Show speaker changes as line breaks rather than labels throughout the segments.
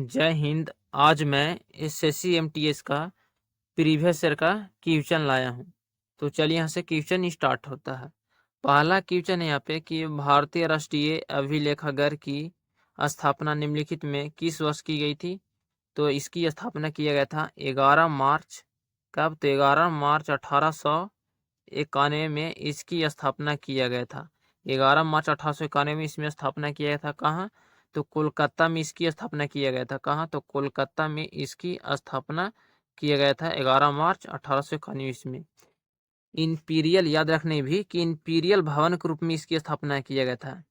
जय हिंद। आज मैं एसएससी एमटीएस का प्रीवियस ईयर का क्वेश्चन लाया हूँ। तो चलिए यहाँ से क्वेश्चन स्टार्ट होता है। पहला क्वेश्चन है यहाँ पे कि भारतीय राष्ट्रीय अभिलेखागार की स्थापना निम्नलिखित में किस वर्ष की गई थी। तो इसकी स्थापना किया गया था 11 मार्च। कब? तो 11 मार्च 1891 में इसकी स्थापना किया गया था। 11 मार्च 1891 में इसमें स्थापना किया गया था। कहाँ? तो कोलकाता में इसकी स्थापना किया गया था। कहाँ? तो कोलकाता में इसकी स्थापना किया गया था 11 मार्च 1891 में। इंपीरियल याद रखने भी कि इंपीरियल भवन के रूप में इसकी स्थापना किया गया था।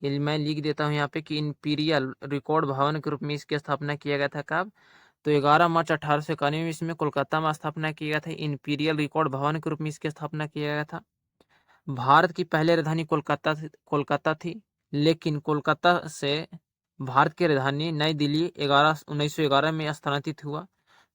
ये मैं लिख देता हूँ यहाँ पे कि इंपीरियल रिकॉर्ड भवन के रूप में इसकी स्थापना किया गया था। कब? तो 11 मार्च 1891 में इसमें कोलकाता में स्थापना किया गया था। इंपीरियल रिकॉर्ड भवन के रूप में इसकी स्थापना किया गया था। भारत की पहले राजधानी कोलकाता थी, लेकिन कोलकाता से भारत की राजधानी नई दिल्ली 1911 में स्थानांतरित हुआ,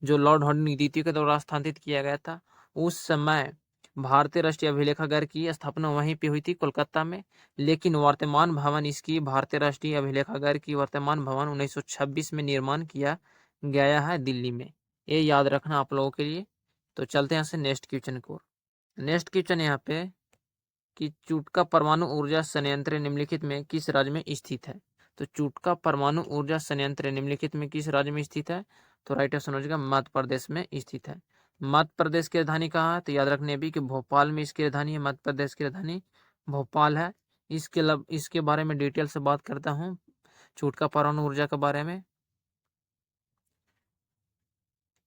जो लॉर्ड हॉर्डिंग द्वितीय के द्वारा स्थानांतरित किया गया था। उस समय भारतीय राष्ट्रीय अभिलेखागार की स्थापना वहीं पे हुई थी, कोलकाता में। लेकिन वर्तमान भवन इसकी भारतीय राष्ट्रीय अभिलेखागार की वर्तमान भवन 1926 में निर्माण किया गया है दिल्ली में। ये याद रखना आप लोगों के लिए। तो चलते हैं यहाँ से नेक्स्ट क्वेश्चन को। नेक्स्ट क्वेश्चन यहाँ पे कि चुटका परमाणु ऊर्जा संयंत्र निम्नलिखित में किस राज्य में स्थित है। तो चुटका परमाणु ऊर्जा संयंत्र निम्नलिखित में किस राज्य में स्थित है। तो राइट ऑप्शन हो जाएगा मध्य प्रदेश में स्थित है। मध्य प्रदेश की राजधानी कहाँ है। तो याद रखने भी कि भोपाल में इसकी राजधानी है। मध्य प्रदेश की राजधानी भोपाल है। इसके बारे में डिटेल से बात करता हूँ, चुटका परमाणु ऊर्जा के बारे में।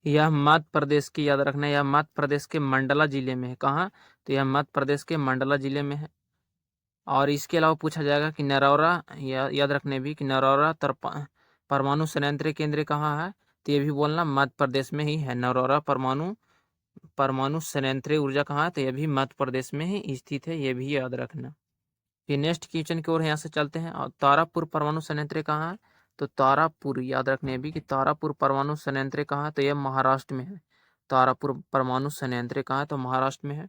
यह मध्य प्रदेश की, याद रखना, यह मध्य प्रदेश के मंडला जिले में है। कहाँ? तो यह मध्य प्रदेश के मंडला जिले में है। और इसके अलावा पूछा जाएगा कि नरौरा, याद रखने भी कि नरौरा परमाणु संयंत्र केंद्र कहाँ है। तो ये भी बोलना मध्य प्रदेश में ही है। नरौरा परमाणु परमाणु संयंत्र ऊर्जा कहाँ है। तो ये भी मध्य प्रदेश में ही स्थित है, ये भी याद रखना। फिर नेक्स्ट क्वेश्चन की ओर यहाँ से चलते हैं। और तारापुर परमाणु संयंत्र कहाँ है। तो तारापुर, याद रखने भी कि तारापुर परमाणु संयंत्र कहाँ है। तो यह महाराष्ट्र में है। तारापुर परमाणु संयंत्र कहाँ है। तो महाराष्ट्र में है।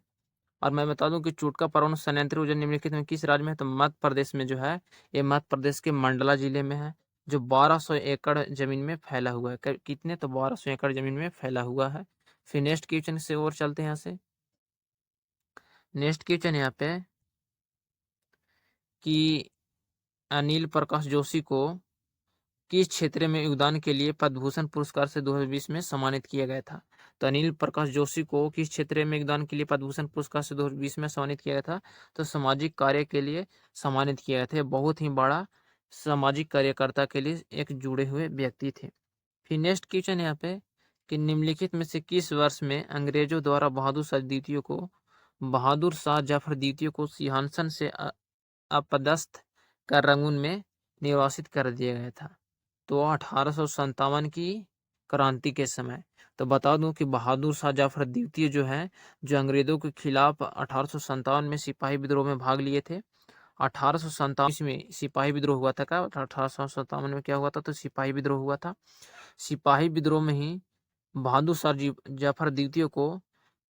और मैं बता दूं कि चुटका परमाणु संयंत्र ऊर्जा निम्नलिखित में किस राज्य में है। तो मध्य प्रदेश में जो है, ये मध्य प्रदेश के मंडला जिले में है, जो 1200 एकड़ जमीन में फैला हुआ है। कितने? तो 1200 एकड़ जमीन में फैला हुआ है। फिर नेक्स्ट क्वेश्चन से और चलते हैं यहाँ से। नेक्स्ट क्वेश्चन यहाँ पे कि अनिल प्रकाश जोशी को किस क्षेत्र में योगदान के लिए पद्म भूषण पुरस्कार से 2020 में सम्मानित किया गया था। तो अनिल प्रकाश जोशी को किस क्षेत्र में योगदान के लिए पद्म भूषण पुरस्कार से 2020 में सम्मानित किया गया था। तो सामाजिक कार्य के लिए सम्मानित किया गया था। बहुत ही बड़ा सामाजिक कार्यकर्ता के लिए एक जुड़े हुए व्यक्ति थे। फिर नेक्स्ट क्वेश्चन यहाँ पे कि निम्नलिखित में से किस वर्ष में अंग्रेजों द्वारा बहादुर शाह जफर द्वितीय को सिंहासन से अपदस्थ कर रंगून में निर्वासित कर दिया गया था। तो 1857 की क्रांति के समय। तो बता दूं कि बहादुर शाह जफर द्वितीय जो है, जो अंग्रेजों के खिलाफ 1857 में सिपाही विद्रोह में भाग लिए थे। 1857 में सिपाही विद्रोह हुआ था। क्या 1857 में क्या हुआ था? तो सिपाही विद्रोह हुआ था। सिपाही विद्रोह में ही बहादुर शाह जफर द्वितीय को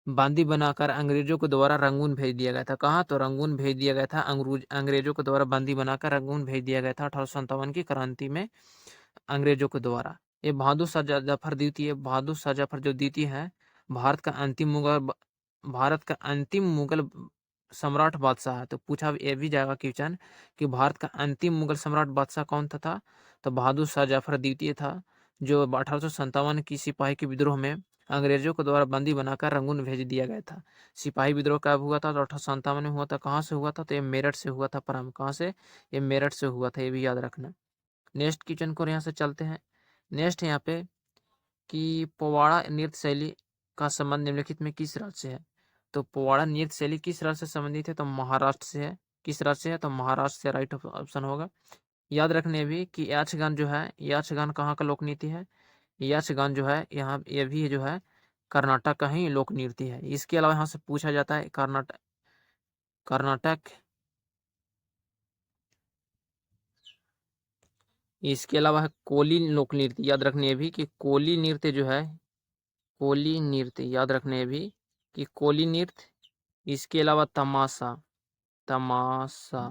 बांदी बनाकर अंग्रेजों के द्वारा रंगून भेज दिया गया था। कहाँ? तो रंगून भेज दिया गया था। अंग्रेजों के द्वारा बंदी बनाकर रंगून भेज दिया गया था 1857 की क्रांति में अंग्रेजों के द्वारा। ये बहादुर शाह जफर द्वितीय, बहादुर शाह जफर जो द्वितीय है, भारत का अंतिम मुगल सम्राट बादशाह है। तो पूछा ये भी जाएगा क्वेश्चन कि भारत का अंतिम मुगल सम्राट बादशाह कौन था। तो बहादुर शाह जफर द्वितीय था, जो 1857 की सिपाही के विद्रोह में अंग्रेजों के द्वारा बंदी बनाकर रंगून भेज दिया गया था। सिपाही विद्रोह कब हुआ था? तो 1857 में हुआ था। कहाँ से हुआ था? तो ये मेरठ से हुआ था। परम कहाँ से? ये मेरठ से हुआ था, ये भी याद रखना। नेक्स्ट क्वेश्चन को यहाँ से चलते हैं। नेक्स्ट यहाँ पे कि पोवाड़ा नृत्य शैली का संबंध निम्नलिखित में किस राज्य से है। तो पोवाड़ा नृत्य शैली किस राज्य से संबंधित है। तो महाराष्ट्र से है। किस राज्य से है? तो महाराष्ट्र से राइट ऑप्शन होगा। याद रखने भी कि यक्षगान जो है, यक्षगान कहाँ का लोक नृत्य है। यक्षगान जो है यहाँ, ये भी जो है कर्नाटक का ही लोक नृत्य है। इसके अलावा यहाँ से पूछा जाता है कर्नाटक, इसके अलावा है कोली लोक नृत्य। याद रखने ये भी कि कोली नृत्य जो है, कोली नृत्य याद रखने भी कि कोली नृत्य। इसके अलावा तमाशा, तमाशा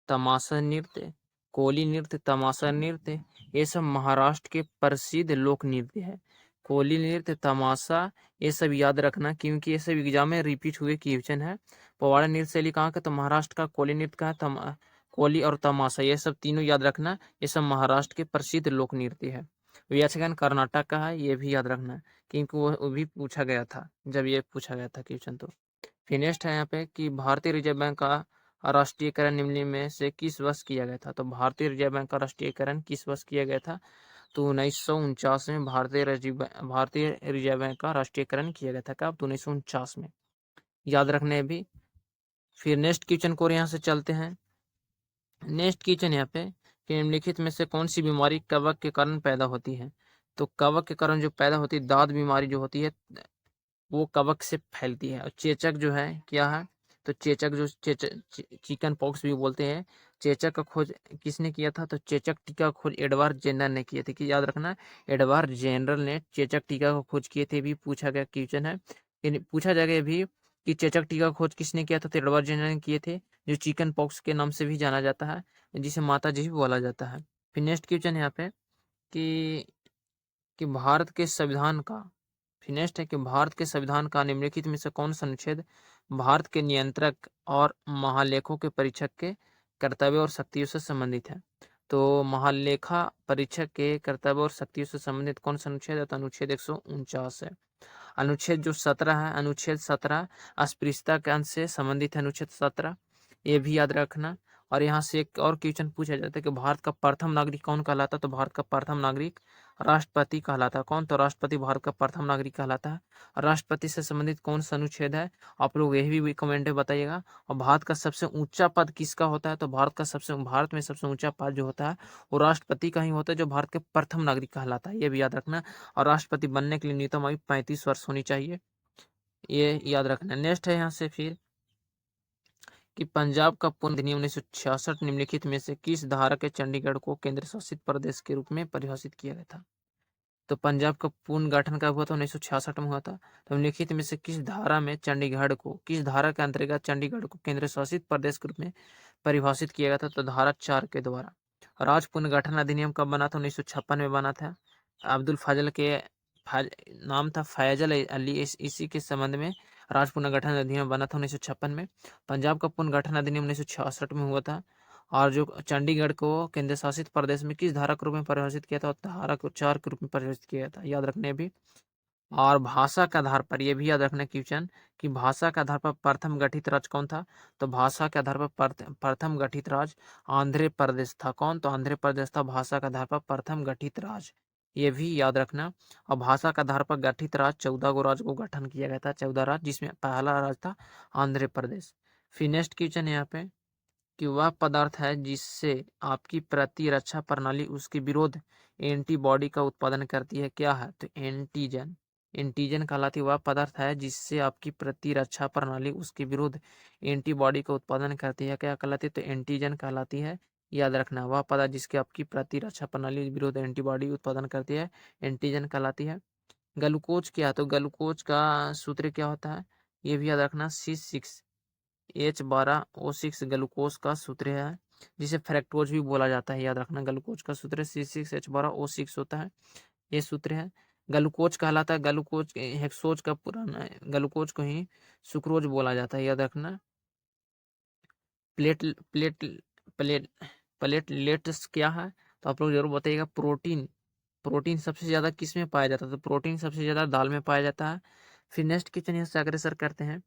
तमाशा नृत्य, कोली नृत्य, तमाशा नृत्य, ये सब महाराष्ट्र के प्रसिद्ध लोक नृत्य है। कोली नृत्य, तमाशा, ये सब याद रखना क्योंकि ये सब एग्जाम में रिपीट हुए क्वेश्चन है। पवाड़ा नृत्य शैली कहाँ का? तो महाराष्ट्र का। कोली नृत्य का है? कोली और तमाशा, ये सब तीनों याद रखना, ये सब महाराष्ट्र के प्रसिद्ध लोक नृत्य है। यक्षगान कर्नाटक का है, ये भी याद रखना क्योंकि वो भी पूछा गया था जब ये पूछा गया था क्वेश्चन। तो फिर नेक्स्ट है यहाँ पे कि भारतीय रिजर्व बैंक का राष्ट्रीयकरण निम्न में से किस वर्ष किया गया था? तो भारतीय रिजर्व बैंक का राष्ट्रीयकरण किस वर्ष किया गया था? तो 1949 में भारतीय रिजर्व बैंक का राष्ट्रीयकरण किया गया था। कब? तो 1949 में, याद रखने भी। फिर नेक्स्ट क्वेश्चन को यहाँ से चलते हैं। नेक्स्ट क्वेश्चन यहाँ पे कि निम्नलिखित में से कौन सी बीमारी कवक के कारण पैदा होती है? तो कवक के कारण जो पैदा होती है, दाद बीमारी जो होती है वो कवक से फैलती है। और चेचक जो है क्या है? तो चेचक जो चिकन पॉक्स भी बोलते हैं, चेचक का खोज किसने किया था? तो चेचक टीका का खोज एडवर्ड जेनर ने किए थे। कि याद रखना, एडवर्ड जेनर ने चेचक टीका का खोज किए थे, भी पूछा गया क्वेश्चन है। पूछा जाएगा भी कि चेचक टीका का खोज किसने किया था? तो एडवर्ड जेनर ने किए थे, जो चिकन पॉक्स के नाम से भी जाना जाता है, जिसे माता जी भी बोला जाता है। फिर नेक्स्ट क्वेश्चन यहाँ पे कि भारत के संविधान का, फिर नेक्स्ट है कि भारत के संविधान का निम्नलिखित में से कौन सा अनुच्छेद भारत के नियंत्रक और महालेखों के परीक्षक के कर्तव्य और शक्तियों से संबंधित है? तो महालेखा परीक्षक के कर्तव्य और शक्तियों से संबंधित कौन सा अनुच्छेद है? तो अनुच्छेद 149 है। अनुच्छेद जो 17 है, अनुच्छेद 17 अस्पृश्यता के अंश से संबंधित है, अनुच्छेद 17, ये भी याद रखना। और यहाँ से एक और क्वेश्चन पूछा जाता है कि भारत का प्रथम नागरिक कौन कहलाता है? तो भारत का प्रथम नागरिक राष्ट्रपति कहलाता है। कौन? तो राष्ट्रपति भारत का प्रथम नागरिक कहलाता है। राष्ट्रपति से संबंधित कौन सा अनुच्छेद है? आप लोग यही भी कमेंट में बताइएगा। और भारत का सबसे ऊंचा पद किसका होता है? तो भारत में सबसे ऊंचा पद जो होता है वो राष्ट्रपति का ही होता है, जो भारत के प्रथम नागरिक कहलाता है, ये भी याद रखना। और राष्ट्रपति बनने के लिए न्यूनतम आयु 35 वर्ष होनी चाहिए, ये याद रखना। नेक्स्ट है यहाँ से फिर कि पंजाब का पूर्ण अधिनियम 1966 निम्नलिखित में से किस धारा के चंडीगढ़ को केंद्र शासित प्रदेश के रूप में परिभाषित किया गया था? तो पंजाब का पूर्ण गठन कब हुआ था? 1966 में हुआ था। तो निम्नलिखित में से किस धारा में चंडीगढ़ को, किस धारा के अंतर्गत चंडीगढ़ को केंद्र शासित प्रदेश के रूप में परिभाषित किया गया था? तो धारा 4 के द्वारा। राज्य पुनर्गठन अधिनियम कब बना था? 1956 में बना था। अब्दुल फाजल के नाम था फैजल अली, इसी के संबंध में राज्य पुनर्गठन अधिनियम बना था 1956 में। पंजाब का पुनर्गठन अधिनियम 1966 में हुआ था। और जो चंडीगढ़ को केंद्र शासित प्रदेश में किस धारा के रूप में परिभाषित किया था? धारा को 4 के रूप में परिभाषित किया था, याद रखने भी। और भाषा के आधार पर, यह भी याद रखना क्वेश्चन कि भाषा के आधार पर प्रथम गठित राज्य कौन था? तो भाषा के आधार पर प्रथम गठित राज्य आंध्र प्रदेश था। कौन? तो आंध्र प्रदेश था भाषा के आधार पर प्रथम गठित राज्य, ये भी याद रखना। और भाषा के आधार पर गठित राज्य 14 गो राज्य को गठन किया गया था, 14 राज्य, जिसमें पहला राज्य था आंध्र प्रदेश। फिर नेक्स्ट क्वेश्चन यहाँ पे कि वह पदार्थ है जिससे आपकी प्रतिरक्षा प्रणाली उसके विरोध एंटीबॉडी का उत्पादन करती है, क्या है? तो एंटीजन। एंटीजन कहलाती वह पदार्थ है जिससे आपकी प्रतिरक्षा प्रणाली उसके विरुद्ध एंटीबॉडी का उत्पादन करती है, क्या कहलाती है? तो एंटीजन कहलाती है, याद रखना। वह पदार्थ जिसके आपकी प्रतिरक्षा प्रणाली विरुद्ध एंटीबॉडी उत्पादन करती है, एंटीजन कहलाती है। ग्लूकोज क्या है? तो ग्लूकोज का सूत्र क्या होता है? ये भी याद रखना, C6H12O6 ग्लूकोज का सूत्र है, जिसे फ्रैक्टोज भी बोला जाता है, याद रखना। ग्लूकोज का सूत्र C6H12O6 होता है, ये सूत्र है। ग्लूकोज कहलाता है, ग्लूकोज हेक्सोज का पुराना, ग्लूकोज को ही सुक्रोज बोला जाता है, याद रखना। प्लेट प्लेट प्लेट प्लेटलेट्स क्या है? तो आप लोग जरूर बताइएगा। प्रोटीन, प्रोटीन सबसे ज्यादा किस में पाया जाता है? तो प्रोटीन सबसे ज्यादा दाल में पाया जाता है। फिर नेक्स्ट क्वेश्चन यहाँ से अग्रसर करते हैं।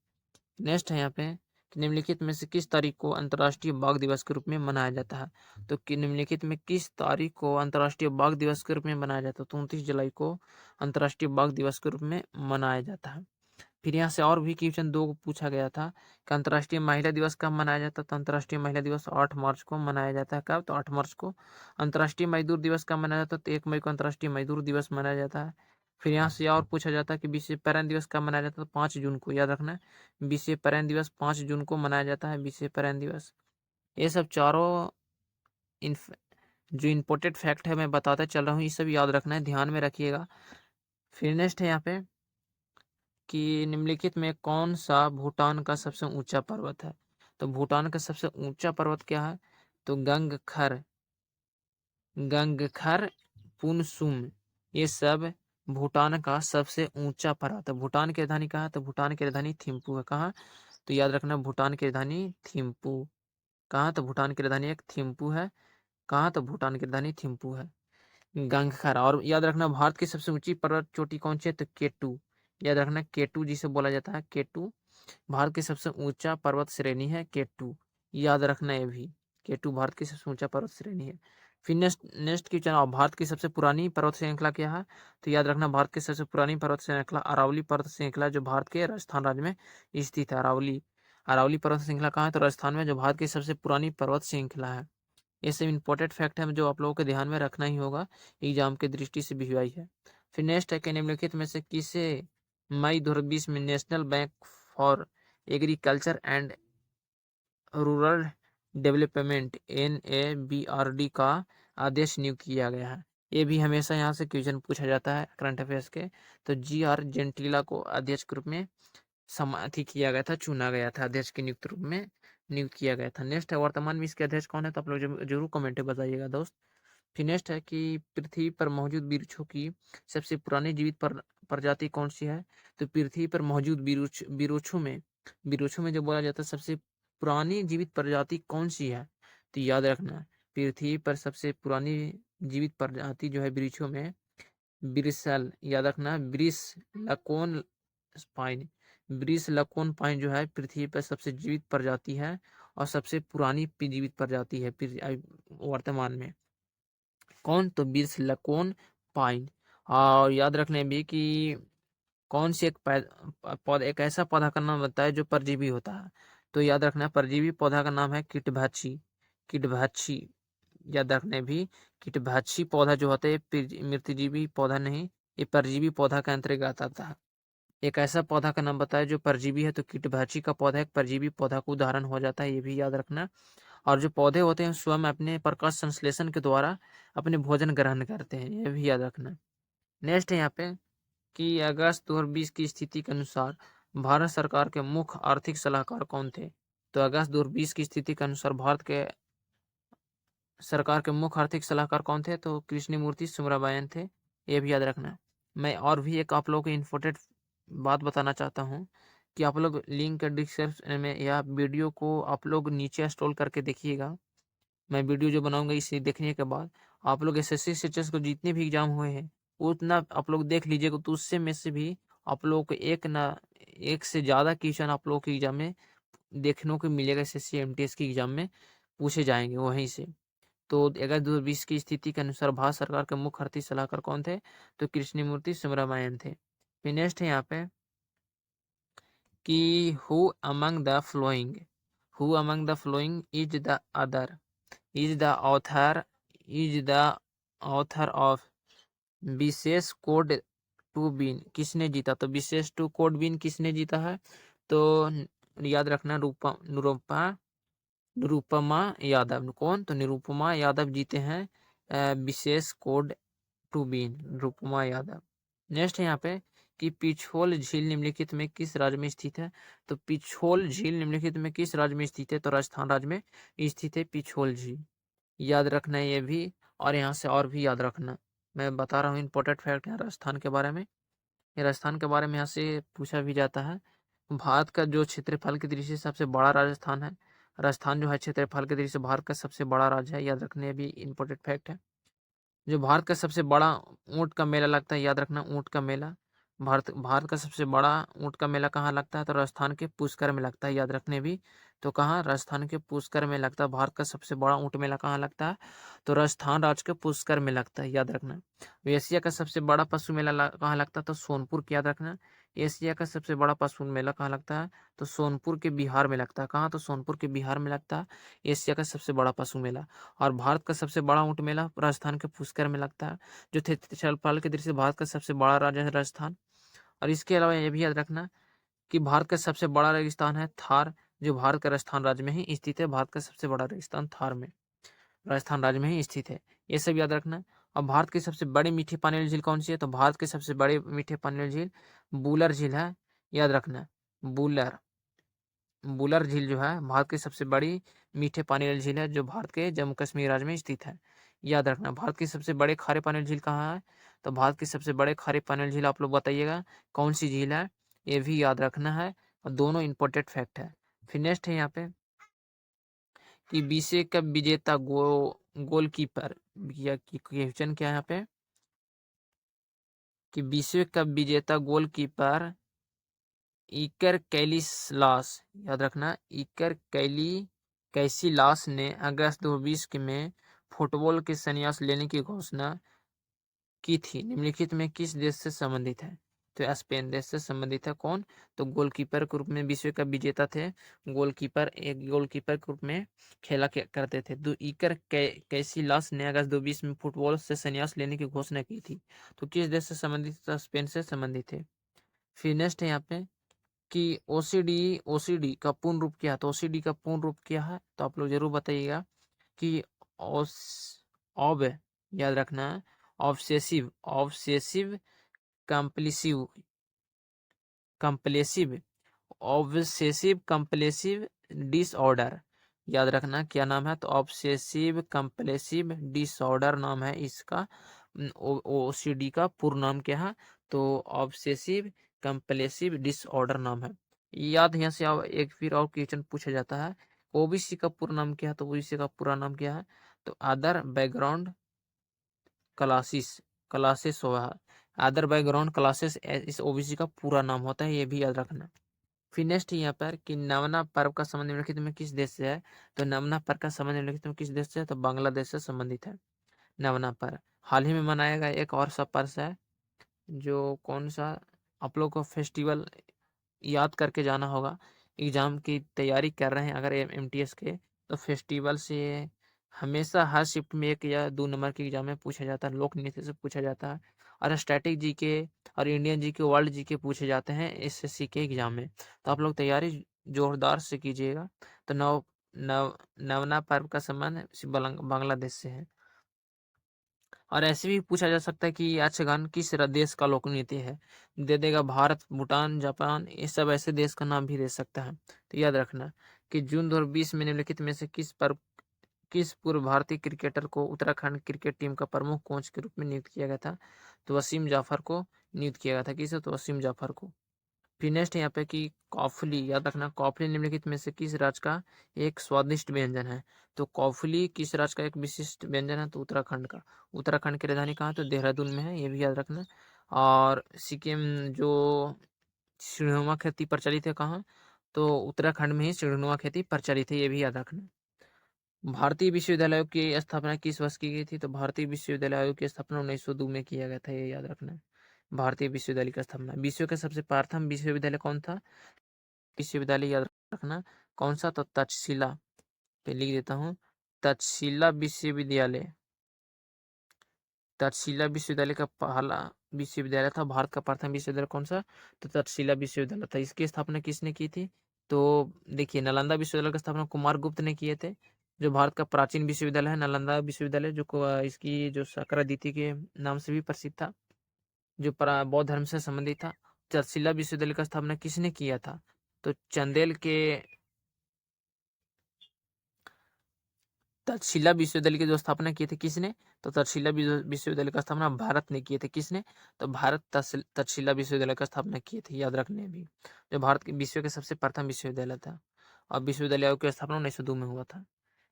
नेक्स्ट है यहाँ पे कि निम्नलिखित में से किस तारीख को अंतर्राष्ट्रीय बाघ दिवस के रूप में मनाया जाता है? तो कि निम्नलिखित में किस तारीख को अंतर्राष्ट्रीय बाघ दिवस के रूप में मनाया जाता है? तो 29 जुलाई को अंतर्राष्ट्रीय बाघ दिवस के रूप में मनाया जाता है। फिर यहाँ से और भी क्वेश्चन 2 को पूछा गया था कि अंतर्राष्ट्रीय महिला दिवस कब मनाया जाता है? तो अंतर्राष्ट्रीय महिला दिवस 8 मार्च को मनाया जाता है। कब? तो 8 मार्च को। अंतर्राष्ट्रीय मजदूर दिवस कब मनाया जाता है? तो 1 मई को अंतर्राष्ट्रीय मजदूर दिवस मनाया जाता है। फिर यहाँ से और पूछा जाता है कि विश्व पर्यावरण दिवस कब मनाया जाता है? तो 5 जून को, याद रखना। विश्व पर्यावरण दिवस 5 जून को मनाया जाता है, विश्व पर्यावरण दिवस। ये सब चारों जो इम्पोर्टेंट फैक्ट है मैं बताता चल रहा हूँ, ये सब याद रखना है, ध्यान में रखिएगा। फिर नेक्स्ट है यहाँ पे कि निम्नलिखित में कौन सा भूटान का सबसे ऊंचा पर्वत है? तो भूटान का सबसे ऊंचा पर्वत क्या है? तो गंगखर गंगखर, पुनसुम, ये सब भूटान का सबसे ऊंचा पर्वत है। भूटान की राजधानी कहाँ है? तो भूटान की राजधानी थिम्पू है। कहाँ? तो याद रखना भूटान की राजधानी थिम्पू। कहाँ? तो भूटान की राजधानी एक थिम्पू है। कहाँ? तो भूटान की राजधानी थिम्पू है। गंगखर, और याद रखना भारत की सबसे ऊंची पर्वत चोटी कौन सी है? तो केटू। याद रखना केटू जिसे बोला जाता है, केटू भारत की सबसे ऊंचा पर्वत श्रेणी है, केटू। याद रखना ये भी, केटू भारत की सबसे ऊंचा पर्वत श्रेणी है। फिर नेक्स्ट क्वेश्चन, और भारत की सबसे पुरानी पर्वत श्रृंखला क्या है? तो याद रखना भारत की सबसे पुरानी पर्वत श्रृंखला अरावली पर्वत श्रृंखला, जो भारत के राजस्थान राज्य में स्थित है। अरावली अरावली पर्वत श्रृंखला कहाँ है? तो राजस्थान में, जो भारत की सबसे पुरानी पर्वत श्रृंखला है। ये सब इंपॉर्टेंट फैक्ट है जो आप लोगों को ध्यान में रखना ही होगा, एग्जाम के दृष्टि से भी हुई है। फिर नेक्स्ट है कि निम्नलिखित में से किसे मई 2020 में national bank for agriculture and rural development NABRD का अध्यक्ष नियुक्त किया गया है? ये भी हमेशा यहाँ से क्वेश्चन पूछा जाता है करंट अफेयर्स के। तो GR जेंटिला को अध्यक्ष के रूप में समाधि किया गया था, चुना गया था, अध्यक्ष के नियुक्त रूप में नियुक्त किया गया था। नेक्स्ट है वर्तमान में इसके अध्यक्ष कौन है? तो आप लोग जरूर कमेंट में बताइएगा दोस्त। फिर नेक्स्ट है कि पृथ्वी पर मौजूद वृक्षों की सबसे पुरानी जीवित प्रजाति कौन सी है? तो पृथ्वी पर मौजूद वृक्षों में जो बोला जाता है सबसे पुरानी जीवित प्रजाति कौन सी है? तो याद रखना पृथ्वी पर सबसे पुरानी जीवित प्रजाति जो है वृक्षों में ब्रिसल, याद रखना ब्रिस लकोन पाइन, ब्रिस लकोन पाइन जो है पृथ्वी पर सबसे जीवित प्रजाति है और सबसे पुरानी जीवित प्रजाति है वर्तमान में। कौन? तो ब्रिस लकोन पाइन। और याद रखने भी कि कौन सी एक पौधा, एक ऐसा पौधा का नाम बताया जो परजीवी होता है? तो याद रखना परजीवी पौधा का नाम है कीटभाक्षी। कीटभाक्षी याद रखने भी, कीटभाक्षी पौधा जो होता है मृतजीवी पौधा नहीं, ये परजीवी पौधा के अंतर्गत आता है। एक ऐसा पौधा का नाम बताया जो परजीवी है, तो कीटभाक्षी का पौधा एक परजीवी पौधा का उदाहरण हो जाता है, ये भी याद रखना। और जो पौधे होते हैं स्वयं अपने प्रकाश संश्लेषण के द्वारा अपने भोजन ग्रहण करते हैं, ये भी याद रखना। नेक्स्ट है यहाँ पे कि अगस्त 2020 की स्थिति के अनुसार भारत सरकार के मुख्य आर्थिक सलाहकार कौन थे? तो अगस्त 2020 की स्थिति के अनुसार भारत के सरकार के मुख्य आर्थिक सलाहकार कौन थे? तो कृष्णमूर्ति सुब्रमण्यन थे, ये भी याद रखना। मैं और भी एक आप लोगों को इम्पोर्टेंट बात बताना चाहता हूँ कि आप लोग लिंक डिस्क्रिप्शन में या वीडियो को आप लोग नीचे स्क्रॉल करके देखिएगा। मैं वीडियो जो बनाऊंगा इसे देखने के बाद आप लोग SSC SHS को जितने भी एग्जाम हुए हैं उतना आप लोग देख लीजिएगा, तो उससे में से भी आप लोगों को एक से ज़्यादा क्वेश्चन आप लोगों के एग्जाम में देखने को मिलेगा। SSC MTS के एग्जाम में पूछे जाएंगे वहीं से। तो अगस्त 2020 की स्थिति के अनुसार भारत सरकार के मुख्य आर्थिक सलाहकार कौन थे? तो कृष्णमूर्ति सुब्रमण्यन थे। फिर नेक्स्ट है यहाँ पे कि who among the following is the author of विशेष कोड टू बीन, किसने जीता? तो विशेष टू कोड बीन किसने जीता है? तो याद रखना निरुपमा यादव। कौन? तो निरुपमा यादव जीते हैं विशेष कोड टू बीन, निरुपमा यादव। नेक्स्ट है यहाँ पे कि पिछोल झील निम्नलिखित में किस राज्य में स्थित है? तो पिछोल झील निम्नलिखित में किस राज्य में स्थित है? तो राजस्थान राज्य में स्थित है पिछोल झील, याद रखना है ये भी। और यहाँ से और भी याद रखना, मैं बता रहा हूँ इंपॉर्टेंट फैक्ट है राजस्थान के बारे में। ये राजस्थान के बारे में यहाँ से पूछा भी जाता है। भारत का जो क्षेत्रफल की दृष्टि से सबसे बड़ा राजस्थान है, राजस्थान जो है क्षेत्रफल की दृष्टि से भारत का सबसे बड़ा राज्य है, याद रखने भी इंपॉर्टेंट फैक्ट है। जो भारत का सबसे बड़ा ऊँट का मेला लगता है, याद रखना ऊँट का मेला, भारत का सबसे बड़ा ऊँट का मेला कहाँ लगता है? तो राजस्थान के पुष्कर में लगता है, याद रखने भी। तो कहाँ? राजस्थान के पुष्कर में लगता है। भारत का सबसे बड़ा ऊँट मेला कहाँ लगता है? तो राजस्थान राज्य के पुष्कर में लगता है, याद रखना। एशिया का सबसे बड़ा पशु मेला कहाँ लगता है? तो सोनपुर, याद रखना। एशिया का सबसे बड़ा पशु मेला कहाँ लगता है? तो सोनपुर के बिहार में लगता है। कहाँ? तो सोनपुर के बिहार में लगता है एशिया का सबसे बड़ा पशु मेला। और भारत का सबसे बड़ा ऊँट मेला राजस्थान के पुष्कर में लगता है। जो क्षेत्रफल के दृष्टि से भारत का सबसे बड़ा राज्य है राजस्थान। और इसके अलावा ये भी याद रखना कि भारत का सबसे बड़ा रेगिस्तान है थार, जो भारत का राजस्थान राज्य में ही स्थित है। भारत का सबसे बड़ा रेगिस्तान थार में राजस्थान राज्य में ही स्थित है, ये सब याद रखना। और भारत की सबसे बड़ी मीठे पानी वाली झील कौन सी है? तो भारत की सबसे बड़ी मीठे पानी वाली झील बूलर झील है, याद रखना। बूलर बूलर झील जो है भारत की सबसे बड़ी मीठे पानी वाली झील है, जो भारत के जम्मू कश्मीर राज्य में स्थित है, याद रखना। भारत की सबसे बड़े खारे पानी वाली झील कहाँ है? तो भारत की सबसे बड़े खारे पानी वाली झील आप लोग बताइएगा कौन सी झील है, ये भी याद रखना है, और दोनों इंपॉर्टेंट फैक्ट है। फिर नेक्स्ट है यहाँ पे कि विश्व कप विजेता गोलकीपर, या क्वेश्चन क्या है यहाँ पे कि विश्व कप विजेता गोलकीपर इकर कैलिसलास, याद रखना, इकर कैसिलास ने अगस्त 2020 में फुटबॉल के संन्यास लेने की घोषणा की थी। निम्नलिखित में किस देश से संबंधित है? तो स्पेन देश से संबंधित है। कौन? तो गोलकीपर के रूप में विश्व कप विजेता थे। गोलकीपर एक गोलकीपर के रूप में खेला करते थे। इकर कैसिलास ने अगस्त 2020 में फुटबॉल से संन्यास लेने की घोषणा की थी। तो किस देश से संबंधित था? स्पेन से संबंधित थे। फिर नेक्स्ट है यहाँ पे कि ओसीडी का पूर्ण रूप क्या है? तो ओसीडी का पूर्ण रूप क्या है? तो आप लोग जरूर बताइएगा कि ऑस ऑब, याद रखना है, obsessive obsessive compulsive compulsive obsessive compulsive disorder, याद रखना क्या नाम है? तो ऑब्सेसिव कंपल्सिव डिसऑर्डर नाम है इसका। ओसीडी का पूर्ण नाम क्या है? तो ऑब्सेसिव कंपल्सिव डिसऑर्डर नाम है। याद यहाँ से एक फिर और क्वेश्चन पूछा जाता है, ओबीसी का पूरा नाम क्या है? तो ओबीसी का पूरा नाम क्या है? तो अदर बैकग्राउंड क्लासेस क्लासेस हुआ है। अदर बैकग्राउंड क्लासेस इस ओबीसी का पूरा नाम होता है, ये भी याद रखना। फिर नेक्स्ट यहाँ पर कि नवना पर्व का संबंध निम्नलिखित में किस देश से है? तो नवना पर्व का संबंध निम्नलिखित में किस देश से है? तो बांग्लादेश से संबंधित है नवना पर्व। हाल ही में मनाया गया एक और सा पर्व है, जो कौन सा, आप लोग को फेस्टिवल याद करके जाना होगा। एग्जाम की तैयारी कर रहे हैं अगर एमटीएस के, तो फेस्टिवल से हमेशा हर शिफ्ट में 1 या 2 नंबर के एग्जाम में पूछा जाता है। लोक नृत्य से पूछा जाता है, और स्टैटिक जीके और इंडियन जीके वर्ल्ड जीके पूछे जाते हैं एसएससी के एग्जाम में। तो आप लोग तैयारी जोरदार से कीजिएगा। तो नवना पर्व का संबंध बांग्लादेश से है। और ऐसे भी पूछा जा सकता है कि यक्षगान किस देश का लोक नृत्य है? दे देगा भारत, भूटान, जापान, ये सब ऐसे देश का नाम भी दे सकता है। तो याद रखना कि जून 2020 में निम्नलिखित में से किस पूर्व भारतीय क्रिकेटर को उत्तराखंड क्रिकेट टीम का प्रमुख कोच के रूप में नियुक्त किया गया था? तो वसीम जाफर को नियुक्त किया गया था। किसे? तो वसीम जाफर को। फिर नेक्स्ट यहाँ पे कि कॉफली, याद रखना, कॉफली निम्नलिखित में से किस राज्य का एक स्वादिष्ट व्यंजन है? तो कॉफली किस राज्य का एक विशिष्ट व्यंजन है? तो उत्तराखंड का। उत्तराखंड की राजधानी कहाँ? तो देहरादून में है, ये भी याद रखना। और सिक्किम जो सीढ़ीनुमा खेती प्रचलित है कहाँ? तो उत्तराखंड में ही सीढ़ीनुमा खेती प्रचलित है, ये भी याद रखना। भारतीय विश्वविद्यालयों की स्थापना किस वर्ष की गई थी? तो भारतीय विश्वविद्यालयों की स्थापना 1902 में किया गया था, ये याद रखना। भारतीय विश्वविद्यालय की स्थापना। विश्व का सबसे प्रथम विश्वविद्यालय कौन था? विश्वविद्यालय याद रखना कौन सा? तो तक्षशिला, पे लिख देता हूँ, तक्षशिला विश्वविद्यालय। तक्षशिला विश्वविद्यालय का पहला विश्वविद्यालय था। भारत का प्रथम विश्वविद्यालय कौन सा? तो तक्षशिला विश्वविद्यालय था। इसकी स्थापना किसने की थी? तो देखिए, नालंदा विश्वविद्यालय की स्थापना कुमार गुप्त ने किए थे, जो भारत का प्राचीन विश्वविद्यालय है नालंदा विश्वविद्यालय, जो इसकी जो शकरादिति के नाम से भी प्रसिद्ध था, जो बौद्ध धर्म से संबंधित था। तक्षशिला विश्वविद्यालय का स्थापना किसने किया था? तो चंदेल के तक्षशिला विश्वविद्यालय की जो स्थापना की थी किसने? तो तक्षशिला विश्वविद्यालय का स्थापना भारत ने किए थे। किसने? तो भारत तक्षशिला विश्वविद्यालय का स्थापना किए थे, याद रखने भी, जो भारत के विश्व के सबसे प्रथम विश्वविद्यालय था। और विश्वविद्यालयों की स्थापना 1902 में हुआ था।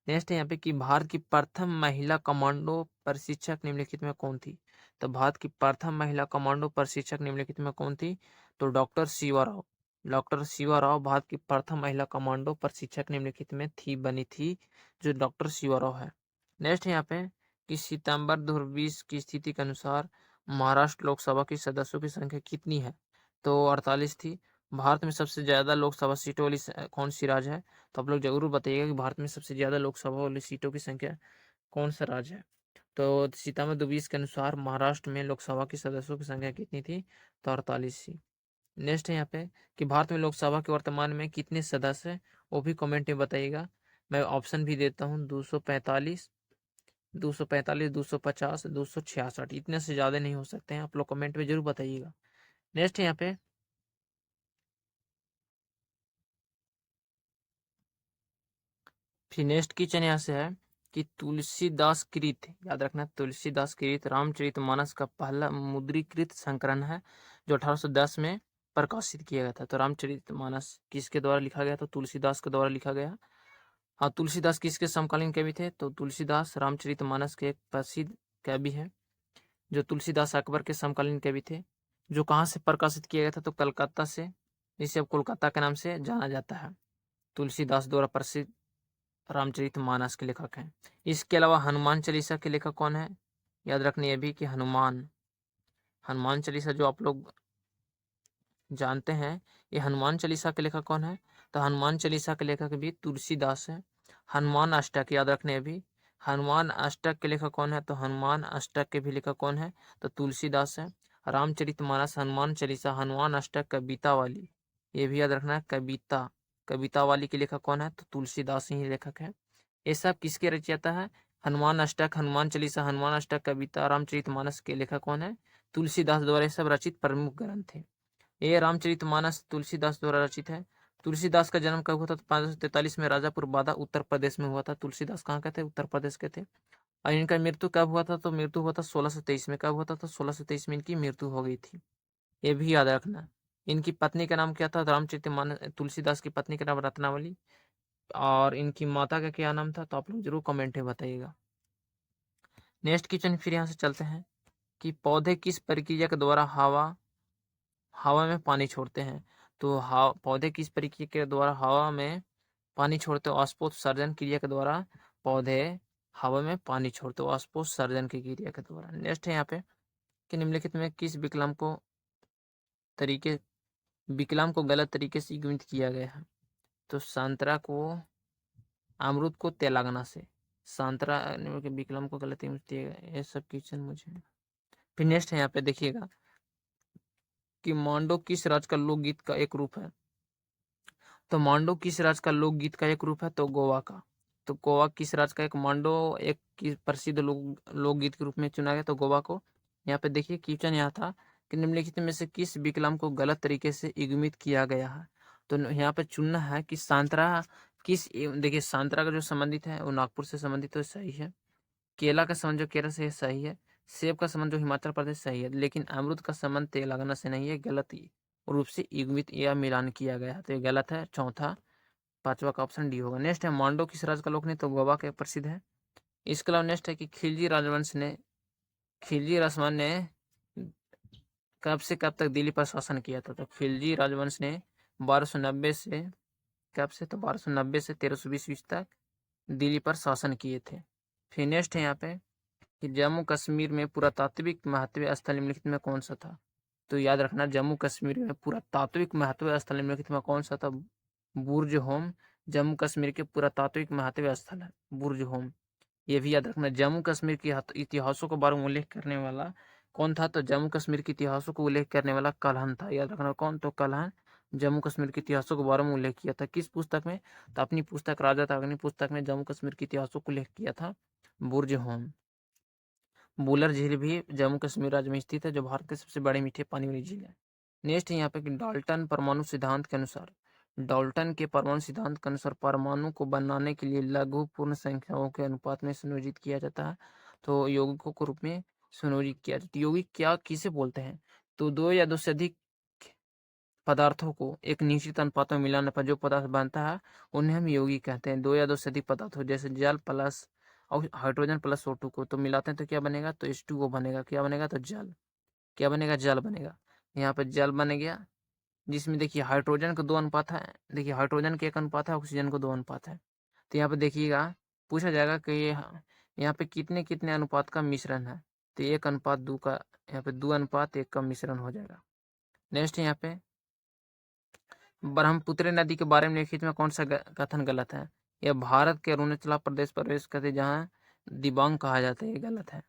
नेक्स्ट है यहाँ पे कि भारत की प्रथम महिला कमांडो प्रशिक्षक निम्नलिखित में कौन थी? तो भारत की प्रथम महिला कमांडो प्रशिक्षक निम्नलिखित में कौन थी? तो डॉक्टर शिवा राव। डॉक्टर शिवा राव भारत की प्रथम महिला कमांडो प्रशिक्षक निम्नलिखित में बनी थी, जो डॉक्टर शिवा राव है। नेक्स्ट है यहाँ पे कि सितंबर 2020 की स्थिति के अनुसार महाराष्ट्र लोकसभा की सदस्यों की संख्या कितनी है? तो 48 थी। भारत में सबसे ज्यादा लोकसभा सीटों वाली कौन सी राज्य है? तो आप लोग जरूर बताइएगा कि भारत में सबसे ज्यादा लोकसभा वाली सीटों की संख्या कौन सा राज्य है? तो सितंबर 2020 के अनुसार महाराष्ट्र में लोकसभा की सदस्यों की संख्या कितनी थी? तो 48 थी। नेक्स्ट है यहाँ पे कि भारत में लोकसभा के वर्तमान में कितने सदस्य हैं? वो भी कमेंट में बताइएगा। मैं ऑप्शन भी देता हूँ, 245, 245, 250, 266, इतने से ज़्यादा नहीं हो सकते हैं। आप लोग कमेंट में जरूर बताइएगा। नेक्स्ट है यहाँ पे फिर नेक्स्ट क्वेश्चन यहाँ से है कि तुलसीदास कृत, याद रखना तुलसीदास कृत रामचरितमानस का पहला मुद्रीकृत संस्करण है जो 1810 में प्रकाशित किया गया था। तो रामचरितमानस किसके द्वारा लिखा गया? तो तुलसीदास के द्वारा लिखा गया। हाँ, तुलसीदास किसके समकालीन कवि थे? तो तुलसीदास रामचरितमानस के एक प्रसिद्ध कवि है जो तुलसीदास अकबर के समकालीन कवि थे, जो कहाँ से प्रकाशित किया गया था? तो कलकत्ता से, जिसे अब कोलकाता के नाम से जाना जाता है। तुलसीदास द्वारा प्रसिद्ध रामचरितमानस के लेखक हैं। इसके अलावा हनुमान चालीसा के लेखक कौन है? याद रखनी है भी कि हनुमान चालीसा जो आप लोग जानते हैं, ये हनुमान चालीसा के लेखक कौन है? तो हनुमान चालीसा के लेखक भी तुलसीदास है। हनुमान अष्टक याद रखने भी, हनुमान अष्टक के लेखक कौन है? तो हनुमान अष्टक के भी लेखक कौन है? तो तुलसीदास है। रामचरितमानस, हनुमान चालीसा, हनुमान अष्टक, कविता वाली, ये भी याद रखना है। कविता वाली के लेखक कौन है? तो तुलसीदास ही लेखक है। ये सब किसके रचयिता है? हनुमान अष्टक, हनुमान चालीसा, हनुमान अष्टक, कविता, रामचरितमानस के लेखक कौन है? तुलसीदास द्वारा ये सब रचित प्रमुख ग्रंथ है। ये रामचरितमानस तुलसीदास द्वारा रचित है। तुलसीदास का जन्म कब हुआ था? तो 1543 में राजापुर बादा उत्तर प्रदेश में हुआ था। तुलसीदास कहाँ के थे? उत्तर प्रदेश के थे। और इनका मृत्यु कब हुआ था? तो मृत्यु हुआ था 1623 में। कब हुआ था? तो 1623 में इनकी मृत्यु हो गई थी। ये भी याद रखना। इनकी पत्नी का नाम क्या था? रामचरितमानस तुलसीदास की पत्नी का नाम रत्नावली, और इनकी माता का क्या नाम था? तो आप लोग जरूर कमेंट में बताइएगा। नेक्स्ट क्वेश्चन फिर यहाँ से चलते हैं कि पौधे किस प्रक्रिया के द्वारा हवा में पानी छोड़ते हैं? तो पौधे किस प्रक्रिया के द्वारा हवा में पानी छोड़ते हो? ऑस्पोसर्जन क्रिया के द्वारा पौधे हवा में पानी छोड़ते हो, ऑस्पोसर्जन की क्रिया के द्वारा। नेक्स्ट है यहाँ पे कि निम्नलिखित में किस विकलांग को गलत तरीके से युग्मित किया गया है? तो संतरा को अमरूद को तेलंगाना से, संतरा के विकलांग को गलत युग्मित किया गया। ये सब क्वेश्चन मुझे। फिर नेक्स्ट है यहाँ पे देखिएगा कि मांडो किस राज्य का लोकगीत का एक रूप है? तो मांडो किस राज्य का लोकगीत का एक रूप है? तो गोवा का। तो गोवा किस राज्य का एक मांडो एक प्रसिद्ध लोकगीत के रूप में चुना गया? तो गोवा को। यहाँ पे देखिए क्वेश्चन यहाँ था कि निम्नलिखित में से किस विकलांग को गलत तरीके से युग्मित किया गया है? तो यहाँ पे चुनना है कि सांतरा देखिए सांतरा का जो संबंधित है वो नागपुर से संबंधित तो सही है। केला का संबंध जो केरल से सही है। सेब का संबंध जो हिमाचल प्रदेश सही है, लेकिन अमरूद का संबंध तेलंगाना से नहीं है, गलत रूप से युग्मित या मिलान किया गया है, तो ये गलत है। चौथा, पांचवा का ऑप्शन डी होगा। नेक्स्ट है मांडो किस राज्य का लोक नृत्य? तो गोवा के प्रसिद्ध है। इसके अलावा नेक्स्ट है कि खिलजी राजवंश ने कब से कब तक दिल्ली पर शासन किया था? तो खिलजी राजवंश ने 1290 से कब से? तो 1290 से 1320 ईस्वी तक दिल्ली पर शासन किए थे। फिर नेक्स्ट है यहाँ पे कि जम्मू कश्मीर में पुरातात्विक महत्व स्थल निम्नलिखित में कौन सा था? तो याद रखना जम्मू कश्मीर में पुरातात्विक महत्व स्थल निम्नलिखित में कौन सा था? बुर्ज होम जम्मू कश्मीर के पुरातात्विक महत्व स्थल है, बुर्ज होम। ये भी याद रखना। जम्मू कश्मीर के इतिहासों के बारे में उल्लेख करने वाला कौन था? तो जम्मू कश्मीर के इतिहासों को उल्लेख करने वाला कल्हण था। याद रखना कौन? तो कल्हण जम्मू कश्मीर के इतिहासों के बारे में उल्लेख किया था। किस पुस्तक में? तो अपनी पुस्तक राजा तागनी पुस्तक में जम्मू कश्मीर के इतिहासों को उल्लेख किया था बुर्ज होम। बुलर झील भी जम्मू कश्मीर राज्य में स्थित है, जो भारत के सबसे बड़े मीठे पानी वाली झील है। नेक्स्ट यहाँ पे डाल्टन परमाणु सिद्धांत के अनुसार, डाल्टन के परमाणु सिद्धांत के अनुसार परमाणु को बनाने के लिए लघु पूर्ण संख्याओं के अनुपात में संयोजित किया जाता है। तो यौगिकों के रूप में संयोजित किया जाता है। यौगिक क्या किसे बोलते हैं? तो दो या दो से अधिक पदार्थों को एक निश्चित अनुपात में मिलाने पर जो पदार्थ बनता है उन्हें हम यौगिक कहते हैं। दो या दो से अधिक पदार्थों जैसे जल प्लस और हाइड्रोजन प्लस O2 को तो मिलाते हैं तो क्या बनेगा? तो H2O बनेगा। क्या बनेगा? तो जल। क्या बनेगा? जल बनेगा। यहाँ पे जल बन गया, जिसमें देखिए हाइड्रोजन का 2 अनुपात है, देखिए हाइड्रोजन के 1 अनुपात है, ऑक्सीजन को 2 अनुपात है। तो यहाँ पे देखिएगा पूछा जाएगा कि यहाँ पे कितने कितने अनुपात का मिश्रण है? तो 1:2 का, यहाँ पे 2:1 का मिश्रण हो जाएगा। नेक्स्ट यहाँ पे ब्रह्मपुत्र नदी के बारे में लिखित में कौन सा कथन गलत है? यह भारत के अरुणाचल प्रदेश प्रवेश करते जहाँ दिबांग कहा जाता है, ये गलत है।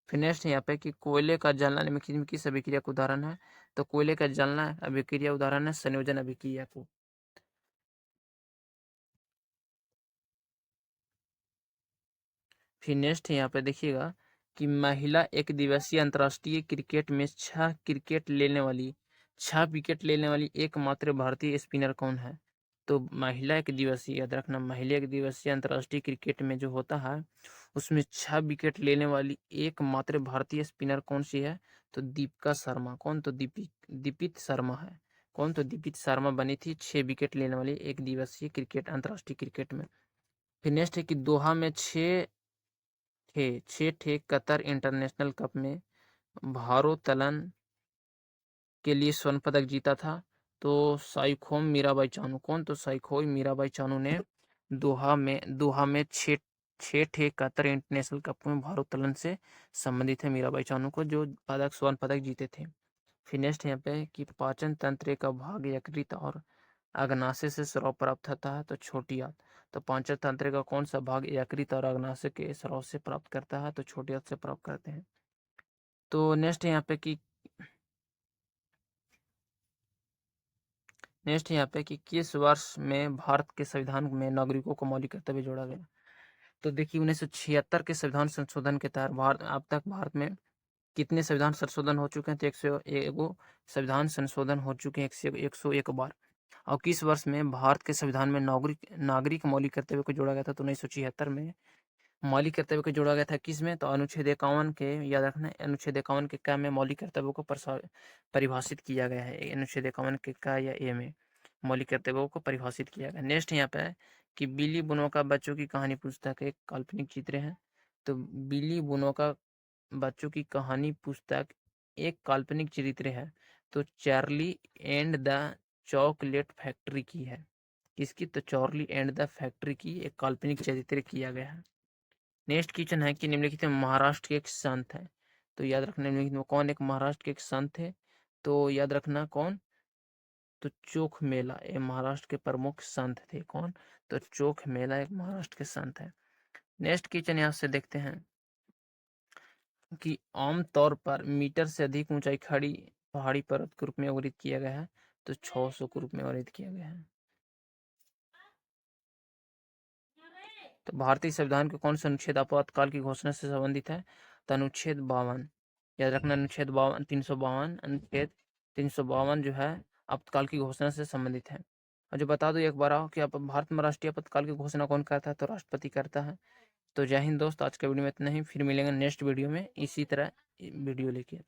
फिर नेक्स्ट यहाँ पे कि कोयले का जलना निम्नलिखित में किस अभिक्रिया का उदाहरण है? तो कोयले का जलना अभिक्रिया उदाहरण है संयोजन अभिक्रिया को। फिर नेक्स्ट यहाँ पे देखिएगा कि महिला एक दिवसीय अंतर्राष्ट्रीय क्रिकेट में 6 विकेट लेने वाली एकमात्र भारतीय स्पिनर कौन है? तो महिला एक दिवसीय, याद रखना, महिला एक दिवसीय अंतर्राष्ट्रीय क्रिकेट में जो होता है उसमें 6 विकेट लेने वाली एकमात्र भारतीय स्पिनर कौन सी है? तो दीपिका शर्मा। कौन? तो दीपित शर्मा है। कौन? तो दीपित शर्मा बनी थी 6 विकेट लेने वाली एक दिवसीय क्रिकेट अंतर्राष्ट्रीय क्रिकेट में। फिर नेक्स्ट है कि दोहा में 6 थे कतर इंटरनेशनल कप में भारोत्तोलन के लिए स्वर्ण पदक जीता था। तो साइखोम मीराबाई चानू। कौन? तो साइखोम मीराबाई चानू ने दोहा में 6 थे कतर इंटरनेशनल कप में भारोत्तोलन से संबंधित है मीराबाई चानू को, जो स्वर्ण पदक जीते थे। फिर नेक्स्ट यहाँ पे कि पाचन तंत्र का भाग यकृत और अग्नाशय से स्राव प्राप्त होता है। तो छोटी आंत। तो पाचन तंत्र का कौन सा भाग यकृत और अग्नाशय के स्राव से प्राप्त करता है? तो छोटी आंत से प्राप्त करते हैं। तो नेक्स्ट यहाँ पे कि किस वर्ष में भारत के संविधान में नागरिकों को मौलिक कर्तव्य जोड़ा गया? तो देखिए 1976 के संविधान संशोधन के तहत अब तक भारत में कितने संविधान संशोधन हो चुके हैं? तो 101 संविधान संशोधन हो चुके हैं, 101 बार। और किस वर्ष में भारत के संविधान में नागरिक मौलिक कर्तव्य को जोड़ा गया था? तो 1976 में मौलिक कर्तव्य को जोड़ा गया था। किस में? तो अनुच्छेद 51 के, याद रखना, अनुच्छेद 51 के क में मौलिक कर्तव्यों को परिभाषित किया गया है। अनुच्छेद 51 के क या ए में मौलिक कर्तव्यों को परिभाषित किया गया। नेक्स्ट यहाँ पे है कि बिली बुनोका बच्चों की कहानी पुस्तक एक काल्पनिक चित्र है। तो बिली बुनोका बच्चों की कहानी पुस्तक एक काल्पनिक चरित्र है। तो Charlie and the chocolate factory की है। किसकी? तो चार्ली एंड द फैक्ट्री की एक काल्पनिक चरित्र किया गया है। नेक्स्ट क्वेश्चन है कि निम्नलिखित में महाराष्ट्र के एक संत है। तो याद रखना निम्नलिखित में कौन एक महाराष्ट्र के एक संत है? तो याद रखना कौन? तो चोख मेला ये महाराष्ट्र के प्रमुख संत थे। कौन? तो चोख मेला एक महाराष्ट्र के संत है। नेक्स्ट क्वेश्चन यहाँ से देखते हैं कि आमतौर पर मीटर से अधिक ऊंचाई खड़ी पहाड़ी पर्वत के रूप में वर्णित किया गया है। तो 600 के रूप में वर्णित किया गया है। तो भारतीय संविधान के कौन सा अनुच्छेद आपातकाल की घोषणा से संबंधित है? तो अनुच्छेद 52। याद रखना अनुच्छेद 52, 352, अनुच्छेद 352 जो है आपातकाल की घोषणा से संबंधित है। और जो बता दो एक बार आओ कि भारत में राष्ट्रीय आपातकाल की घोषणा कौन करता है? तो राष्ट्रपति करता है। तो जय हिंद दोस्त, आज का वीडियो में इतना ही, फिर मिलेंगे नेक्स्ट वीडियो में इसी तरह वीडियो लेके।